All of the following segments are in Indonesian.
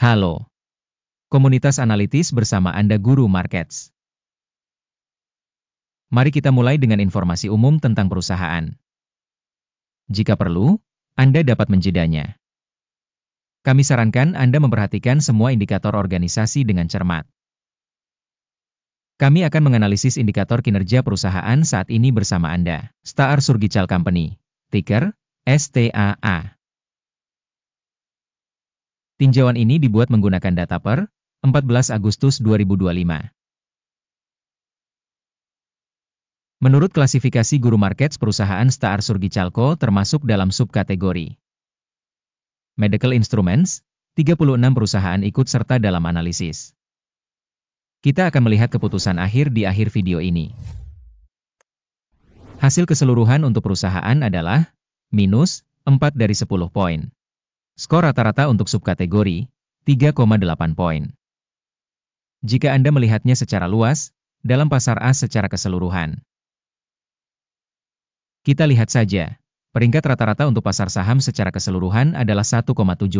Halo, komunitas analitis bersama Anda Guru Markets. Mari kita mulai dengan informasi umum tentang perusahaan. Jika perlu, Anda dapat menjedanya. Kami sarankan Anda memperhatikan semua indikator organisasi dengan cermat. Kami akan menganalisis indikator kinerja perusahaan saat ini bersama Anda. Star Surgical Company, ticker STAA. Tinjauan ini dibuat menggunakan data per 14 Agustus 2025. Menurut klasifikasi Guru Markets, perusahaan Star Surgical Co. termasuk dalam subkategori Medical Instruments. 36 perusahaan ikut serta dalam analisis. Kita akan melihat keputusan akhir di akhir video ini. Hasil keseluruhan untuk perusahaan adalah minus 4 dari 10 poin. Skor rata-rata untuk subkategori, 3,8 poin. Jika Anda melihatnya secara luas, dalam pasar A secara keseluruhan. Kita lihat saja, peringkat rata-rata untuk pasar saham secara keseluruhan adalah 1,7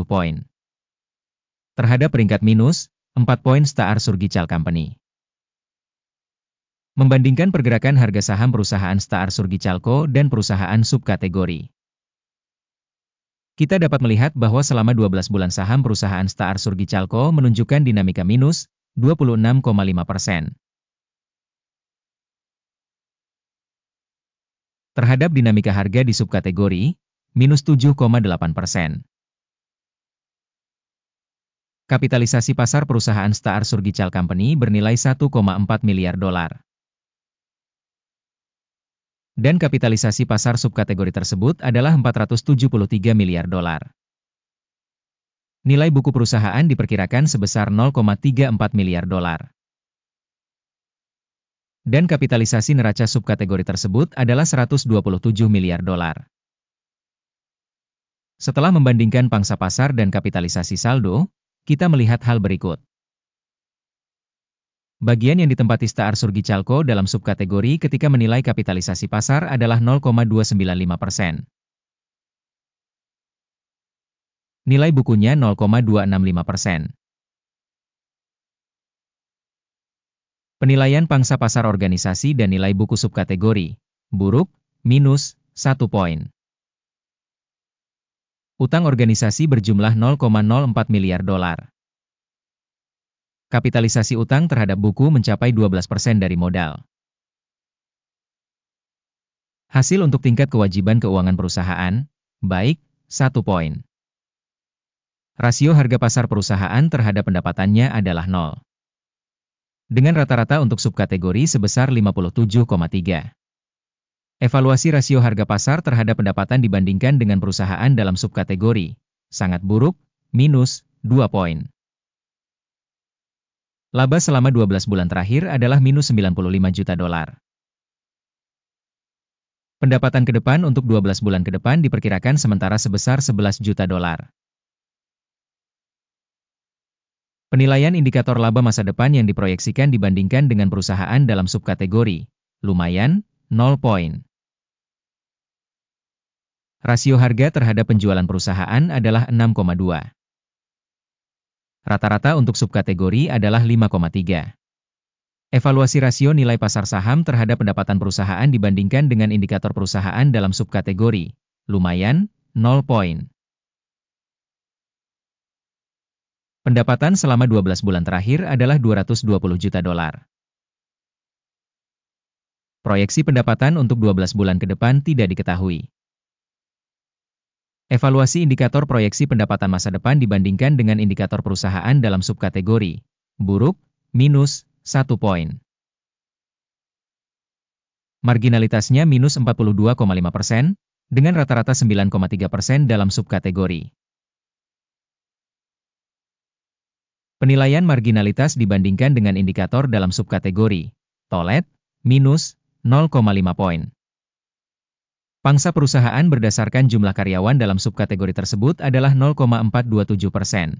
poin. Terhadap peringkat minus, 4 poin Star Surgical Company. Membandingkan pergerakan harga saham perusahaan Star Surgical Co. dan perusahaan subkategori. Kita dapat melihat bahwa selama 12 bulan saham perusahaan Star Surgical Co. menunjukkan dinamika minus 26,5%. Terhadap dinamika harga di subkategori, minus 7,8%. Kapitalisasi pasar perusahaan Star Surgical Company bernilai 1,4 miliar dolar. Dan kapitalisasi pasar subkategori tersebut adalah 473 miliar dolar. Nilai buku perusahaan diperkirakan sebesar 0,34 miliar dolar. Dan kapitalisasi neraca subkategori tersebut adalah 127 miliar dolar. Setelah membandingkan pangsa pasar dan kapitalisasi saldo, kita melihat hal berikut. Bagian yang ditempati Star Surgical Co. dalam subkategori ketika menilai kapitalisasi pasar adalah 0,295%. Nilai bukunya 0,265%. Penilaian pangsa pasar organisasi dan nilai buku subkategori, buruk, minus 1 poin. Utang organisasi berjumlah 0,04 miliar dolar. Kapitalisasi utang terhadap buku mencapai 12% dari modal. Hasil untuk tingkat kewajiban keuangan perusahaan, baik, 1 poin. Rasio harga pasar perusahaan terhadap pendapatannya adalah 0. Dengan rata-rata untuk subkategori sebesar 57,3. Evaluasi rasio harga pasar terhadap pendapatan dibandingkan dengan perusahaan dalam subkategori, sangat buruk, minus 2 poin. Laba selama 12 bulan terakhir adalah minus 95 juta dolar. Pendapatan ke depan untuk 12 bulan ke depan diperkirakan sementara sebesar 11 juta dolar. Penilaian indikator laba masa depan yang diproyeksikan dibandingkan dengan perusahaan dalam subkategori, lumayan, 0 poin. Rasio harga terhadap penjualan perusahaan adalah 6,2. Rata-rata untuk subkategori adalah 5,3. Evaluasi rasio nilai pasar saham terhadap pendapatan perusahaan dibandingkan dengan indikator perusahaan dalam subkategori, lumayan, 0 poin. Pendapatan selama 12 bulan terakhir adalah 220 juta dolar. Proyeksi pendapatan untuk 12 bulan ke depan tidak diketahui. Evaluasi indikator proyeksi pendapatan masa depan dibandingkan dengan indikator perusahaan dalam subkategori, buruk, minus 1 poin. Marginalitasnya minus 42,5%, dengan rata-rata 9,3% dalam subkategori. Penilaian marginalitas dibandingkan dengan indikator dalam subkategori, tolet, minus 0,5 poin. Pangsa perusahaan berdasarkan jumlah karyawan dalam subkategori tersebut adalah 0,427%.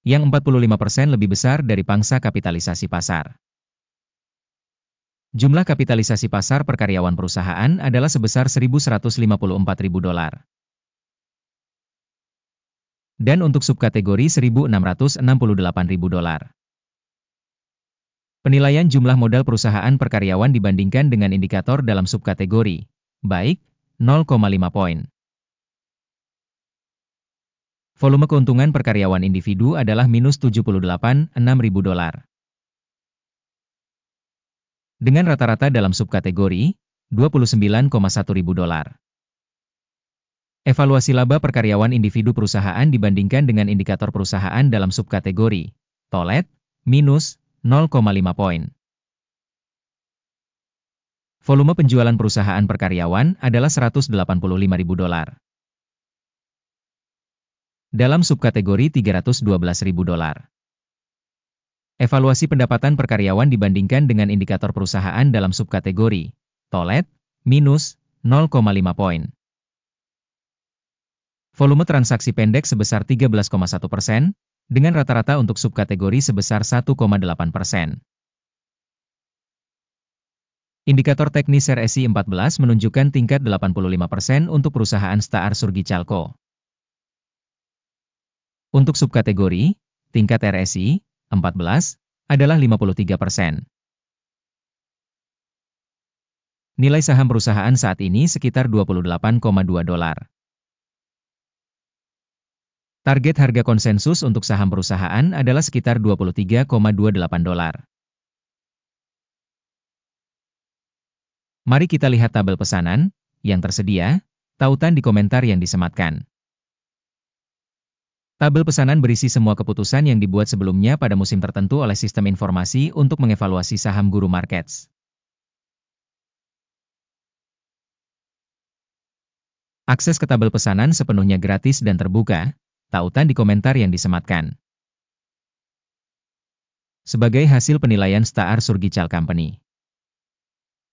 Yang 45% lebih besar dari pangsa kapitalisasi pasar. Jumlah kapitalisasi pasar per karyawan perusahaan adalah sebesar $1.154.000. Dan untuk subkategori $1.668.000. Penilaian jumlah modal perusahaan per karyawan dibandingkan dengan indikator dalam subkategori, baik, 0,5 poin. Volume keuntungan per karyawan individu adalah minus $78.600. Dengan rata-rata dalam subkategori, $29,100. Evaluasi laba per karyawan individu perusahaan dibandingkan dengan indikator perusahaan dalam subkategori, TOLET, minus 0,5 poin. Volume penjualan perusahaan per karyawan adalah $185.000. Dalam subkategori $312.000. Evaluasi pendapatan per karyawan dibandingkan dengan indikator perusahaan dalam subkategori, TOLET, minus 0,5 poin. Volume transaksi pendek sebesar 13,1%, dengan rata-rata untuk subkategori sebesar 1,8%. Indikator teknis RSI 14 menunjukkan tingkat 85% untuk perusahaan Star Surgicalco. Untuk subkategori, tingkat RSI 14 adalah 53%. Nilai saham perusahaan saat ini sekitar $28,2. Target harga konsensus untuk saham perusahaan adalah sekitar $23,28. Mari kita lihat tabel pesanan yang tersedia, tautan di komentar yang disematkan. Tabel pesanan berisi semua keputusan yang dibuat sebelumnya pada musim tertentu oleh sistem informasi untuk mengevaluasi saham Guru Markets. Akses ke tabel pesanan sepenuhnya gratis dan terbuka, tautan di komentar yang disematkan. Sebagai hasil penilaian Star Surgical Company.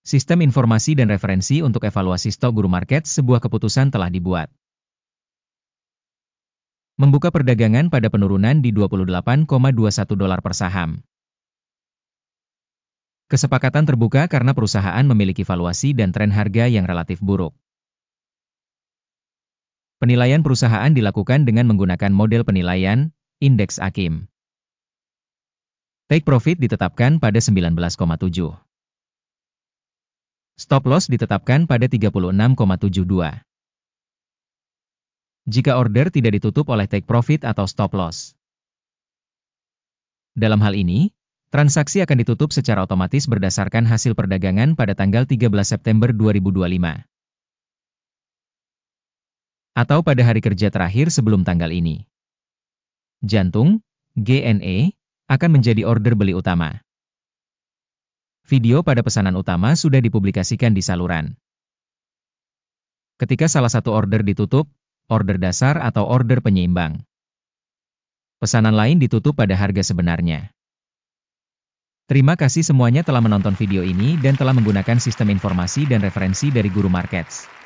Sistem informasi dan referensi untuk evaluasi stok Guru Markets sebuah keputusan telah dibuat. Membuka perdagangan pada penurunan di $28,21 per saham. Kesepakatan terbuka karena perusahaan memiliki valuasi dan tren harga yang relatif buruk. Penilaian perusahaan dilakukan dengan menggunakan model penilaian, indeks AKIM. Take profit ditetapkan pada 19,7. Stop loss ditetapkan pada 36,72. Jika order tidak ditutup oleh take profit atau stop loss. Dalam hal ini, transaksi akan ditutup secara otomatis berdasarkan hasil perdagangan pada tanggal 13 September 2025. Atau pada hari kerja terakhir sebelum tanggal ini. Jantung, GNE, akan menjadi order beli utama. Video pada pesanan utama sudah dipublikasikan di saluran. Ketika salah satu order ditutup, order dasar atau order penyeimbang. Pesanan lain ditutup pada harga sebenarnya. Terima kasih semuanya telah menonton video ini dan telah menggunakan sistem informasi dan referensi dari Guru Markets.